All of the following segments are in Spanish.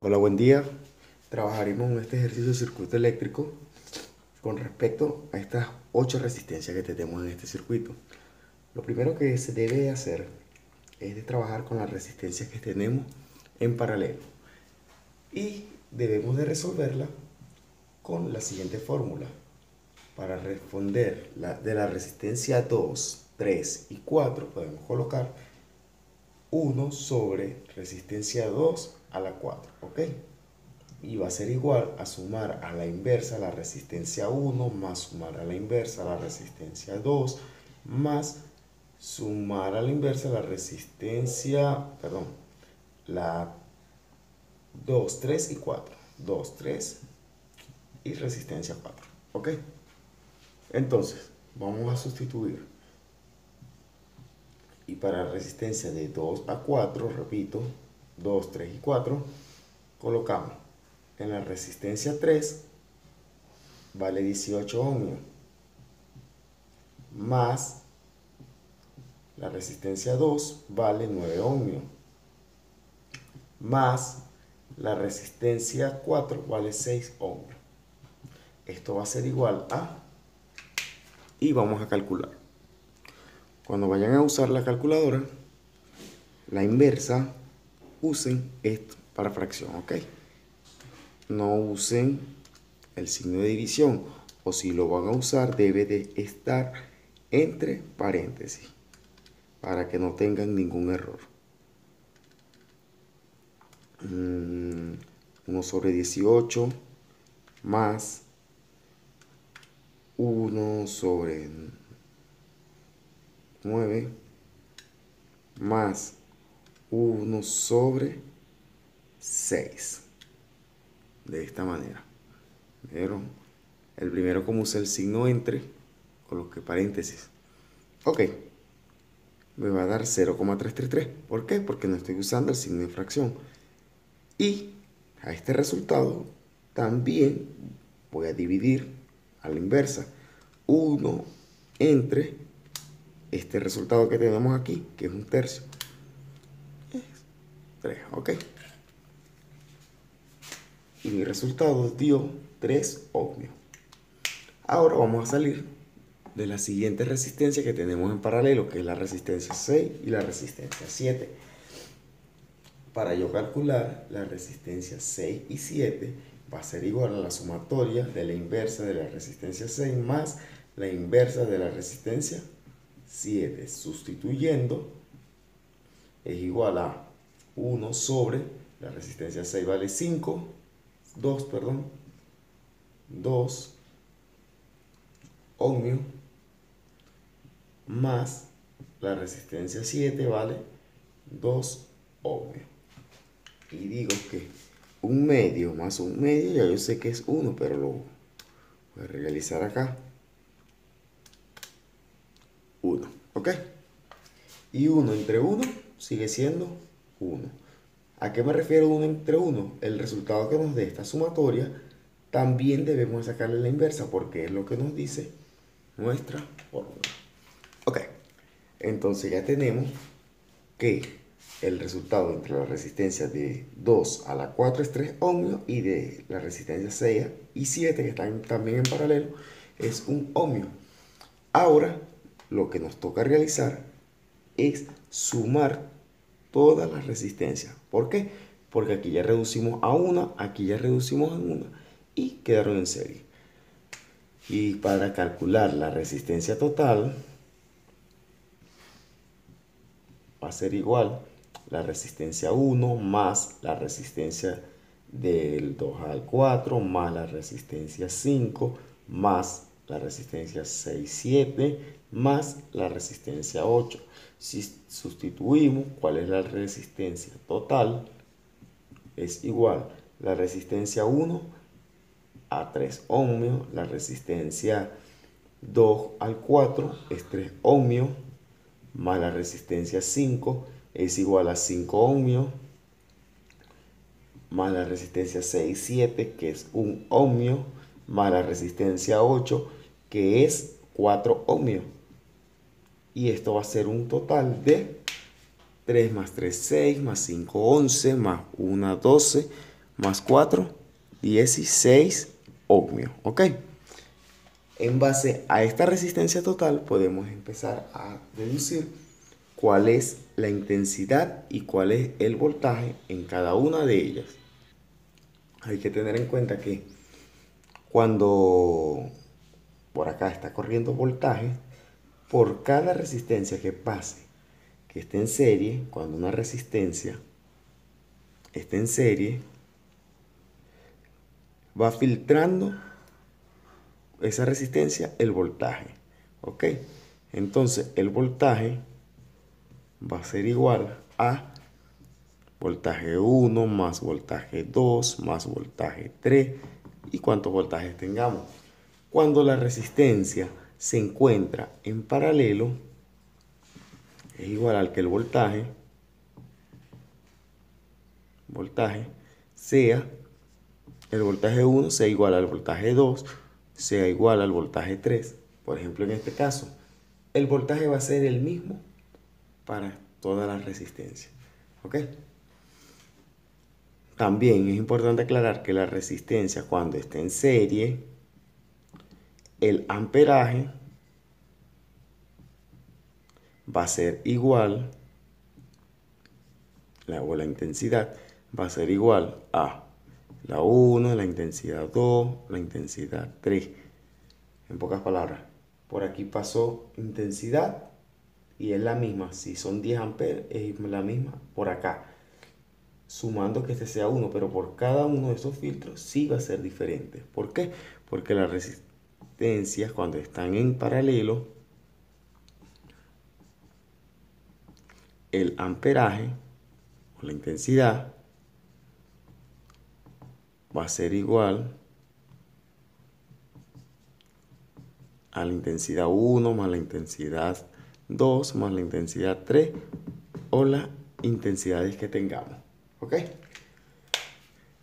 Hola, buen día. Trabajaremos en este ejercicio de circuito eléctrico con respecto a estas 8 resistencias que tenemos en este circuito. Lo primero que se debe hacer es de trabajar con las resistencias que tenemos en paralelo y debemos de resolverla con la siguiente fórmula. Para responder de la resistencia 2, 3 y 4 podemos colocar 1 sobre resistencia 2 a la 4, ¿ok? Y va a ser igual a sumar a la inversa la resistencia 1 más sumar a la inversa la resistencia 2 más sumar a la inversa la resistencia, perdón, la 2, 3 y 4. 2, 3 y resistencia 4. ¿Ok? Entonces, vamos a sustituir. Y para resistencia de 2 a 4, repito, 2, 3 y 4, colocamos en la resistencia 3 vale 18 ohmios más la resistencia 2 vale 9 ohmios más la resistencia 4 vale 6 ohmios. Esto va a ser igual a, y vamos a calcular. Cuando vayan a usar la calculadora, la inversa, usen esto para fracción, ¿ok? No usen el signo de división, o si lo van a usar debe de estar entre paréntesis para que no tengan ningún error. 1 sobre 18 más 1 sobre 9 más 1 sobre 6. De esta manera. ¿Vieron? El primero, como usa el signo entre, coloqué paréntesis. Ok. Me va a dar 0,333. ¿Por qué? Porque no estoy usando el signo de fracción. Y a este resultado también voy a dividir a la inversa 1 entre este resultado que tenemos aquí, que es un tercio. Es 3, ¿ok? Y mi resultado dio 3 ohmios. Ahora vamos a salir de la siguiente resistencia que tenemos en paralelo, que es la resistencia 6 y la resistencia 7. Para yo calcular la resistencia 6 y 7 va a ser igual a la sumatoria de la inversa de la resistencia 6 más la inversa de la resistencia 7. Sustituyendo es igual a 1 sobre la resistencia 6 vale 5, 2, perdón, 2 ohmios más la resistencia 7 vale 2 ohmios. Y digo que un medio más un medio, ya yo sé que es 1, pero lo voy a realizar acá. 1, ¿ok? Y 1 entre 1 sigue siendo 1. ¿A qué me refiero 1 entre 1? El resultado que nos dé esta sumatoria también debemos sacarle la inversa porque es lo que nos dice nuestra fórmula. Ok, entonces ya tenemos que el resultado entre la resistencia de 2 a la 4 es 3 ohmios y de la resistencia 6 y 7, que están también en paralelo, es 1 ohmio. Ahora lo que nos toca realizar es sumar todas las resistencias. ¿Por qué? Porque aquí ya reducimos a una, aquí ya reducimos a una y quedaron en serie. Y para calcular la resistencia total va a ser igual la resistencia 1 más la resistencia del 2 al 4 más la resistencia 5 más la resistencia 6, 7 más la resistencia 8. Si sustituimos cuál es la resistencia total, es igual la resistencia 1 a 3 ohmios, la resistencia 2 al 4 es 3 ohmios, más la resistencia 5 es igual a 5 ohmios, más la resistencia 6, 7 que es 1 ohmio, más la resistencia 8 que es 4 ohmios. Y esto va a ser un total de 3 más 3, 6, más 5, 11, más 1, 12, más 4, 16 ohmios, ¿ok? En base a esta resistencia total podemos empezar a deducir cuál es la intensidad y cuál es el voltaje en cada una de ellas. Hay que tener en cuenta que cuando por acá está corriendo voltaje, por cada resistencia que pase, que esté en serie, cuando una resistencia esté en serie, va filtrando esa resistencia el voltaje, ¿ok? Entonces el voltaje va a ser igual a voltaje 1 más voltaje 2 más voltaje 3 y cuántos voltajes tengamos. Cuando la resistencia se encuentra en paralelo, es igual al que el voltaje sea, el voltaje 1 sea igual al voltaje 2, sea igual al voltaje 3. Por ejemplo, en este caso, el voltaje va a ser el mismo para todas las resistencias, ¿ok? También es importante aclarar que la resistencia, cuando esté en serie, el amperaje va a ser igual, o la intensidad va a ser igual a la 1, la intensidad 2, la intensidad 3. En pocas palabras, por aquí pasó intensidad y es la misma. Si son 10 amperes, es la misma por acá. Sumando que este sea 1, pero por cada uno de esos filtros sí va a ser diferente. ¿Por qué? Porque las resistencias, cuando están en paralelo, el amperaje o la intensidad va a ser igual a la intensidad 1 más la intensidad 2 más la intensidad 3 o las intensidades que tengamos, ¿ok?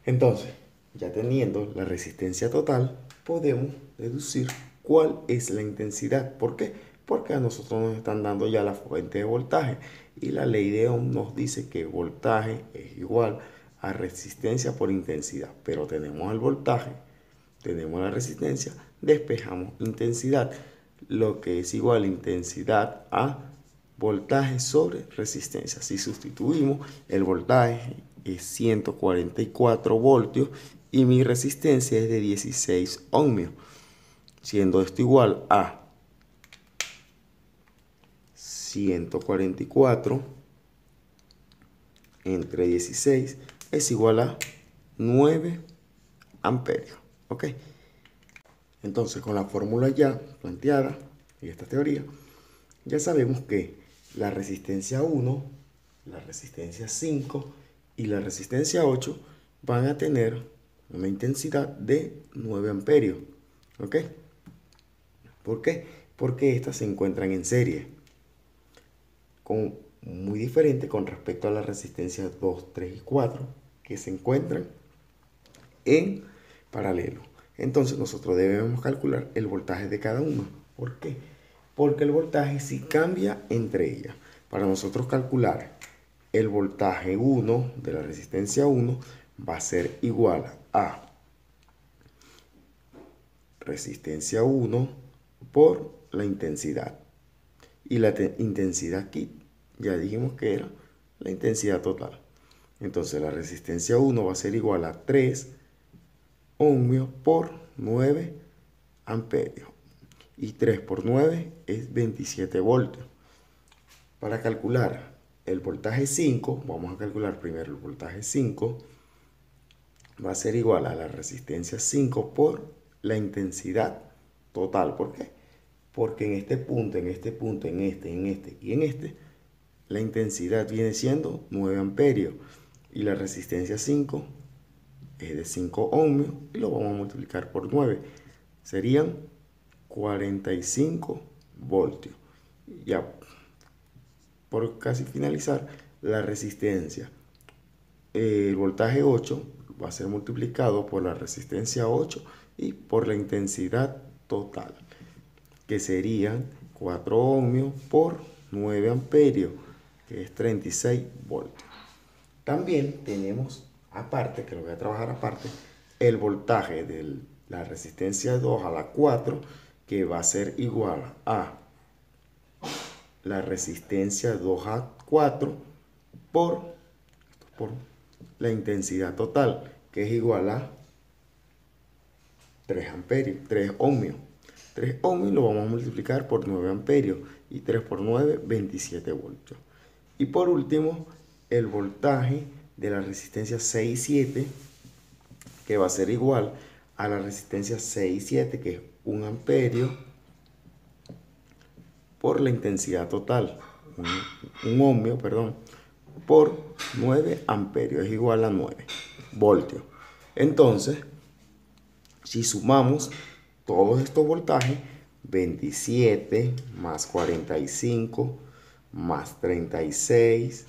Entonces, ya teniendo la resistencia total, podemos deducir cuál es la intensidad. ¿Por qué? Porque a nosotros nos están dando ya la fuente de voltaje y la ley de Ohm nos dice que voltaje es igual a resistencia por intensidad. Pero tenemos el voltaje, tenemos la resistencia, despejamos intensidad, lo que es igual a intensidad a voltaje sobre resistencia. Si sustituimos, el voltaje es 144 voltios y mi resistencia es de 16 ohmios, siendo esto igual a 144 entre 16 es igual a 9 amperios, ¿ok? Entonces, con la fórmula ya planteada y esta teoría, ya sabemos que la resistencia 1, la resistencia 5 y la resistencia 8 van a tener una intensidad de 9 amperios, ¿ok? ¿Por qué? Porque estas se encuentran en serie, muy diferente con respecto a las resistencias 2, 3 y 4, que se encuentran en paralelo. Entonces nosotros debemos calcular el voltaje de cada una. ¿Por qué? Porque el voltaje sí cambia entre ellas. Para nosotros calcular el voltaje 1 de la resistencia 1 va a ser igual a resistencia 1 por la intensidad. Y la intensidad aquí ya dijimos que era la intensidad total. Entonces la resistencia 1 va a ser igual a 3 ohmios por 9 amperios. Y 3 por 9 es 27 voltios. Para calcular el voltaje 5, vamos a calcular primero el voltaje 5, va a ser igual a la resistencia 5 por la intensidad total. ¿Por qué? Porque en este punto, en este punto, en este y en este, la intensidad viene siendo 9 amperios y la resistencia 5 es de 5 ohmios y lo vamos a multiplicar por 9. Serían 45 voltios. Ya por casi finalizar, la resistencia, el voltaje 8 va a ser multiplicado por la resistencia 8 y por la intensidad total, que serían 4 ohmios por 9 amperios, que es 36 voltios. También tenemos aparte, que lo voy a trabajar aparte, el voltaje de la resistencia 2 a la 4, que va a ser igual a la resistencia 2 a 4 por la intensidad total, que es igual a 3 amperios, 3 ohmios. 3 ohmios lo vamos a multiplicar por 9 amperios y 3 por 9, 27 voltios. Y por último, el voltaje de la resistencia 6 y 7, que va a ser igual a la resistencia 6 y 7, que es 1 amperio, por la intensidad total, un ohmio, perdón, por 9 amperios, es igual a 9 voltios. Entonces, si sumamos todos estos voltajes, 27 más 45 más 36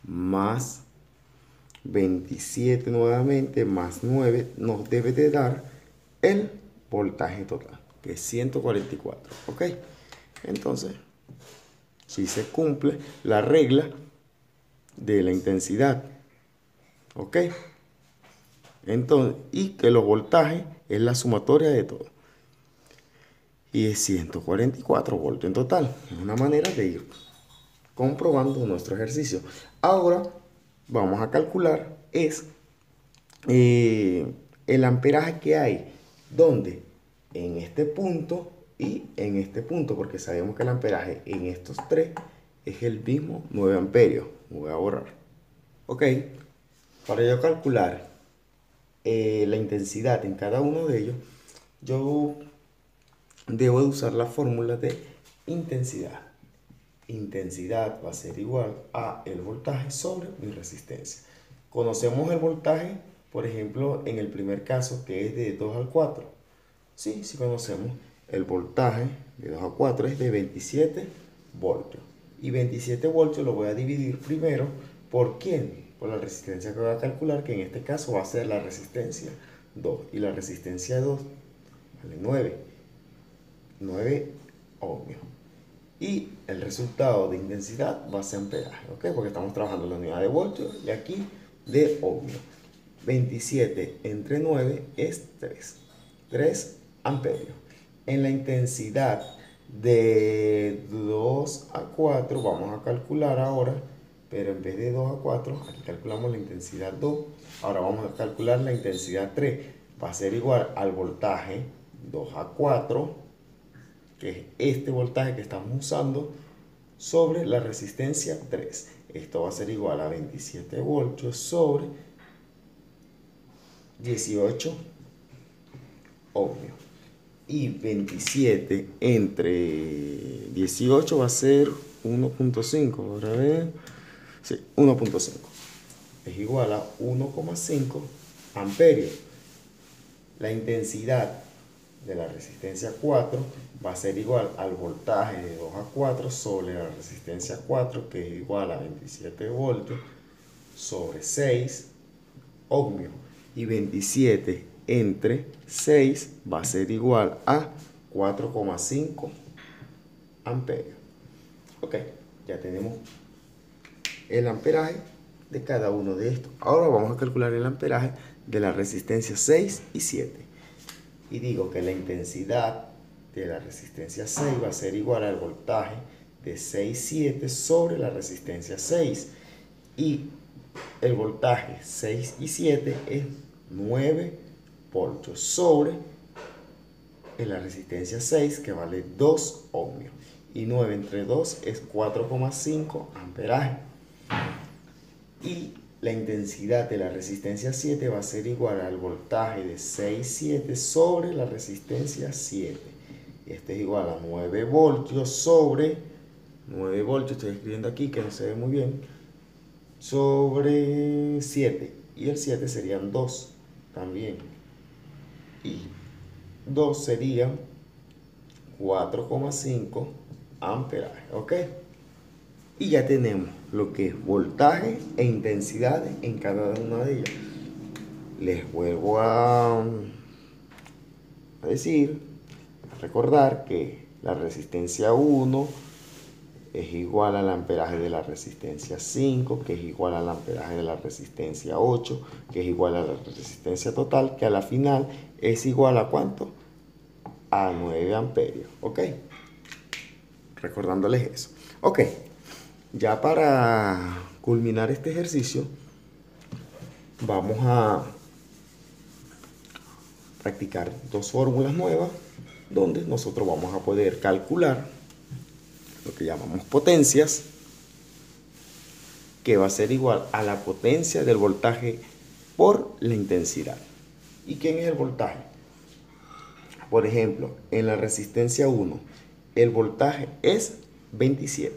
más 27 nuevamente más 9, nos debe de dar el voltaje total, que es 144. ¿Ok? Entonces, si se cumple la regla de la intensidad. ¿Ok? Entonces, y que los voltajes es la sumatoria de todo. Y es 144 voltios en total. Es una manera de ir comprobando nuestro ejercicio. Ahora vamos a calcular el amperaje que hay. ¿Dónde? En este punto y en este punto, porque sabemos que el amperaje en estos tres es el mismo 9 amperios. Voy a borrar. Ok. Para yo calcular la intensidad en cada uno de ellos, yo debo de usar la fórmula de intensidad. Intensidad va a ser igual a el voltaje sobre mi resistencia. Conocemos el voltaje, por ejemplo, en el primer caso, que es de 2 al 4. Sí, sí conocemos. El voltaje de 2 a 4 es de 27 voltios. Y 27 voltios lo voy a dividir primero por ¿quién? Por la resistencia que voy a calcular, que en este caso va a ser la resistencia 2. Y la resistencia 2 vale 9 ohmios. Y el resultado de intensidad va a ser amperaje, ¿ok? Porque estamos trabajando en la unidad de voltios y aquí de ohmios. 27 entre 9 es 3 amperios. En la intensidad de 2 a 4 vamos a calcular ahora, pero en vez de 2 a 4, aquí calculamos la intensidad 2. Ahora vamos a calcular la intensidad 3. Va a ser igual al voltaje 2 a 4, que es este voltaje que estamos usando, sobre la resistencia 3. Esto va a ser igual a 27 voltios sobre 18 ohmios. Y 27 entre 18 va a ser 1.5. Ahora ver. Sí, 1.5. Es igual a 1,5 amperios. La intensidad de la resistencia 4 va a ser igual al voltaje de 2 a 4 sobre la resistencia 4, que es igual a 27 voltios sobre 6 ohmios. Y 27 entre 6 va a ser igual a 4,5 amperios. Ok, ya tenemos el amperaje de cada uno de estos. Ahora vamos a calcular el amperaje de la resistencia 6 y 7. Y digo que la intensidad de la resistencia 6 va a ser igual al voltaje de 6,7 sobre la resistencia 6. Y el voltaje 6 y 7 es 9 voltios sobre la resistencia 6, que vale 2 ohmios. Y 9 entre 2 es 4,5 amperaje. Y la intensidad de la resistencia 7 va a ser igual al voltaje de 6,7 sobre la resistencia 7. Este es igual a 9 voltios sobre 9 voltios, estoy escribiendo aquí que no se ve muy bien, sobre 7. Y el 7 serían 2 también. Y 2 serían 4,5 amperaje. ¿Ok? Y ya tenemos lo que es voltaje e intensidad en cada una de ellas. Les vuelvo a decir, a recordar que la resistencia 1 es igual al amperaje de la resistencia 5, que es igual al amperaje de la resistencia 8, que es igual a la resistencia total, que a la final es igual a ¿cuánto? A 9 amperios, ¿ok? Recordándoles eso. Ok, ya para culminar este ejercicio, vamos a practicar dos fórmulas nuevas, donde nosotros vamos a poder calcular lo que llamamos potencias, que va a ser igual a la potencia del voltaje por la intensidad. ¿Y quién es el voltaje? Por ejemplo, en la resistencia 1, el voltaje es 27.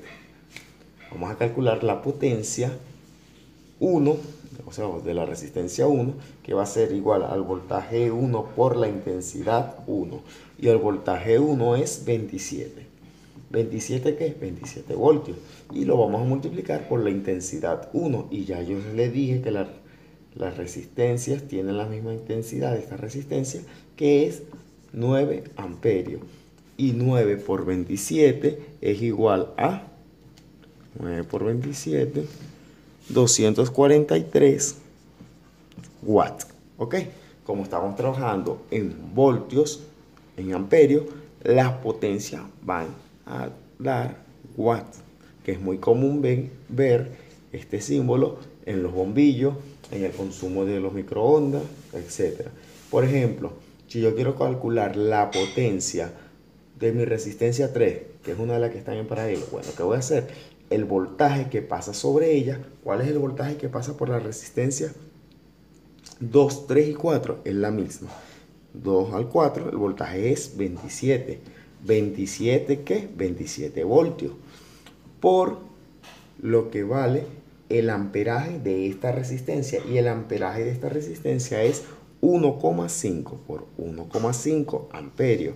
Vamos a calcular la potencia 1, o sea, de la resistencia 1, que va a ser igual al voltaje 1 por la intensidad 1. Y el voltaje 1 es 27. ¿27 qué? 27 voltios. Y lo vamos a multiplicar por la intensidad 1. Y ya yo les dije que las resistencias tienen la misma intensidad de esta resistencia, que es 9 amperios. Y 9 por 27 es igual a 9 por 27, 243 watts. ¿Ok? Como estamos trabajando en voltios, en amperios, las potencias van a dar watts, que es muy común ver este símbolo en los bombillos, en el consumo de los microondas, etc. Por ejemplo, si yo quiero calcular la potencia de mi resistencia 3, que es una de las que están en paralelo, bueno, ¿qué voy a hacer? El voltaje que pasa sobre ella. ¿Cuál es el voltaje que pasa por la resistencia 2, 3 y 4? Es la misma. 2 al 4, el voltaje es 27. ¿27 qué? 27 voltios. Por lo que vale el amperaje de esta resistencia. Y el amperaje de esta resistencia es 1,5 por 1,5 amperios.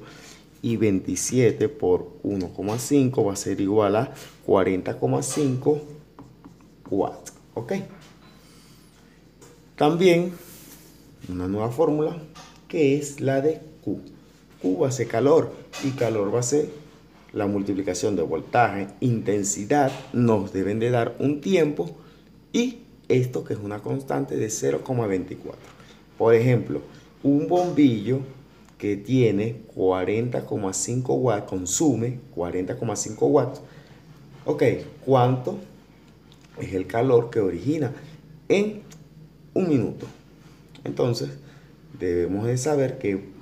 Y 27 por 1,5 va a ser igual a 40,5 watts. ¿Ok? También una nueva fórmula, que es la de Q. Q va a ser calor, y calor va a ser la multiplicación de voltaje, intensidad, nos deben de dar un tiempo, y esto que es una constante de 0,24. Por ejemplo, un bombillo que tiene 40,5 watts, consume 40,5 watts. Ok, ¿cuánto es el calor que origina en un minuto? Entonces, debemos de saber que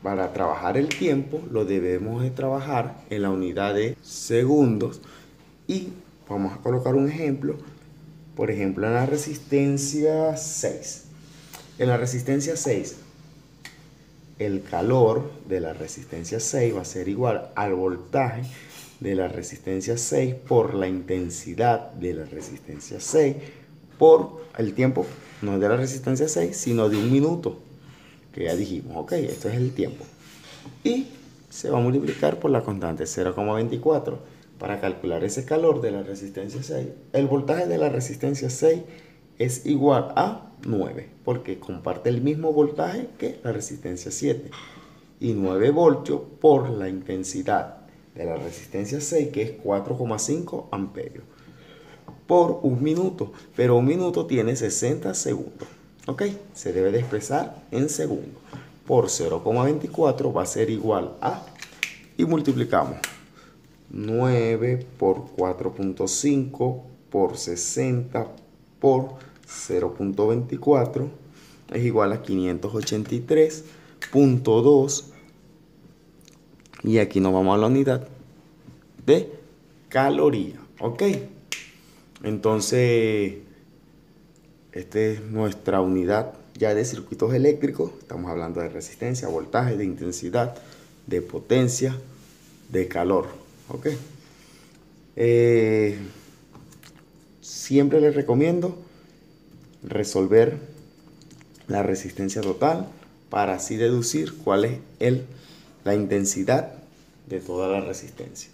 para trabajar el tiempo lo debemos de trabajar en la unidad de segundos. Y vamos a colocar un ejemplo. Por ejemplo, en la resistencia 6. En la resistencia 6, el calor de la resistencia 6 va a ser igual al voltaje de la resistencia 6 por la intensidad de la resistencia 6 por el tiempo, no de la resistencia 6, sino de un minuto, que ya dijimos, ok, esto es el tiempo. Y se va a multiplicar por la constante 0,24 para calcular ese calor de la resistencia 6. El voltaje de la resistencia 6 es igual a 9, porque comparte el mismo voltaje que la resistencia 7. Y 9 voltios por la intensidad de la resistencia 6, que es 4,5 amperios. Por un minuto, pero un minuto tiene 60 segundos. ¿Ok? Se debe de expresar en segundos. Por 0,24 va a ser igual a, y multiplicamos 9 por 4,5 por 60 por 0,24 es igual a 583,2, y aquí nos vamos a la unidad de caloría. ¿Ok? Entonces, esta es nuestra unidad ya de circuitos eléctricos. Estamos hablando de resistencia, voltaje, de intensidad, de potencia, de calor. ¿Ok? Siempre les recomiendo resolver la resistencia total para así deducir cuál es la intensidad de toda la resistencia.